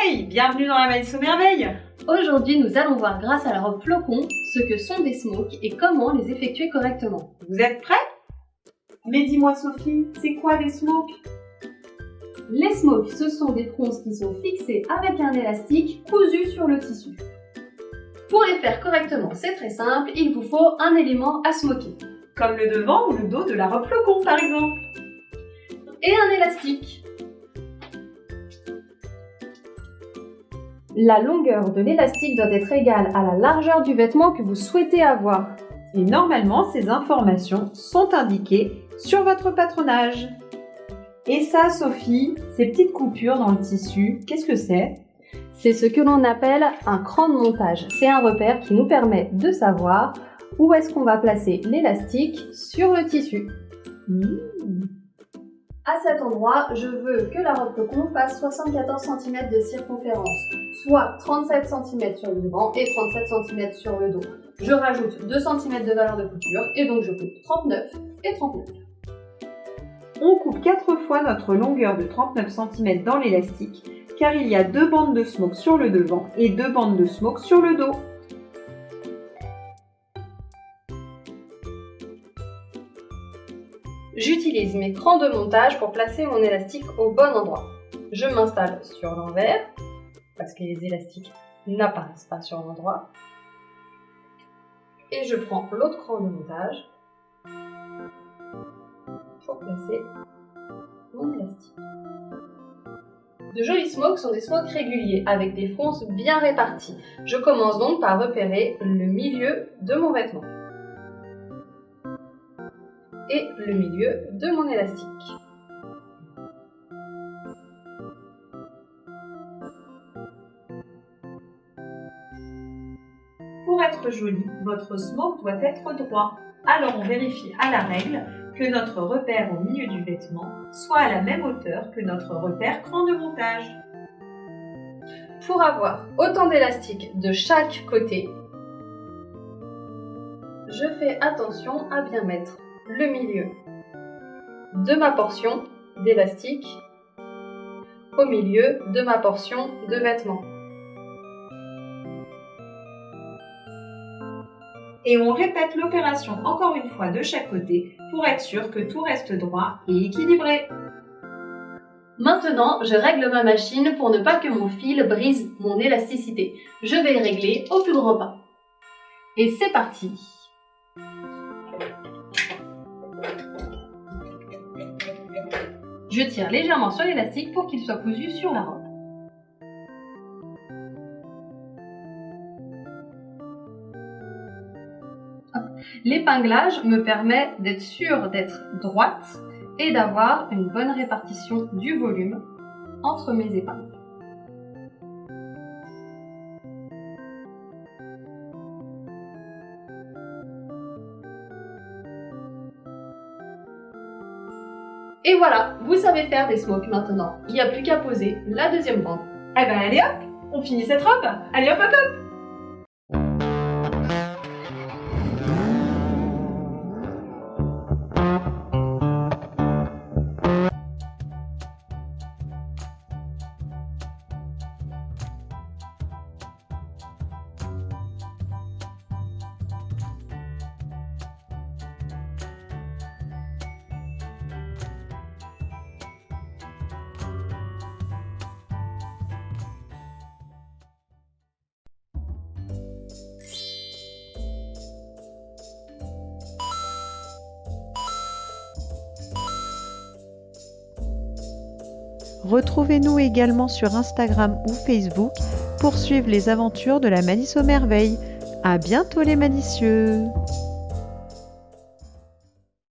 Hey, bienvenue dans la Malice aux merveilles. Aujourd'hui, nous allons voir grâce à la robe flocon ce que sont des smokes et comment les effectuer correctement. Vous êtes prêts? Mais dis-moi Sophie, c'est quoi les smokes? Les smokes, ce sont des fronces qui sont fixées avec un élastique cousu sur le tissu. Pour les faire correctement, c'est très simple, il vous faut un élément à smoker. Comme le devant ou le dos de la robe flocon par exemple. Et un élastique. La longueur de l'élastique doit être égale à la largeur du vêtement que vous souhaitez avoir. Et normalement, ces informations sont indiquées sur votre patronage. Et ça, Sophie, ces petites coupures dans le tissu, qu'est-ce que c'est? C'est ce que l'on appelle un cran de montage. C'est un repère qui nous permet de savoir où est-ce qu'on va placer l'élastique sur le tissu. À cet endroit, je veux que la robe flocon fasse 74 cm de circonférence, soit 37 cm sur le devant et 37 cm sur le dos. Je rajoute 2 cm de valeur de couture et donc je coupe 39 et 39. On coupe 4 fois notre longueur de 39 cm dans l'élastique, car il y a 2 bandes de smoke sur le devant et 2 bandes de smoke sur le dos. J'utilise mes crans de montage pour placer mon élastique au bon endroit. Je m'installe sur l'envers, parce que les élastiques n'apparaissent pas sur l'endroit. Et je prends l'autre cran de montage pour placer mon élastique. De jolis smokes sont des smokes réguliers, avec des fronces bien réparties. Je commence donc par repérer le milieu de mon vêtement et le milieu de mon élastique. Pour être joli, votre smoke doit être droit. Alors on vérifie à la règle que notre repère au milieu du vêtement soit à la même hauteur que notre repère cran de montage. Pour avoir autant d'élastique de chaque côté, je fais attention à bien mettre le milieu de ma portion d'élastique au milieu de ma portion de vêtement. Et on répète l'opération encore une fois de chaque côté pour être sûr que tout reste droit et équilibré. Maintenant, je règle ma machine pour ne pas que mon fil brise mon élasticité. Je vais le régler au plus grand pas. Et c'est parti! Je tire légèrement sur l'élastique pour qu'il soit cousu sur la robe. L'épinglage me permet d'être sûre d'être droite et d'avoir une bonne répartition du volume entre mes épingles. Et voilà, vous savez faire des smokes maintenant. Il n'y a plus qu'à poser la deuxième bande. Eh ben allez hop, on finit cette robe. Allez hop hop hop. Retrouvez-nous également sur Instagram ou Facebook pour suivre les aventures de la Malice aux merveilles. À bientôt les malicieux!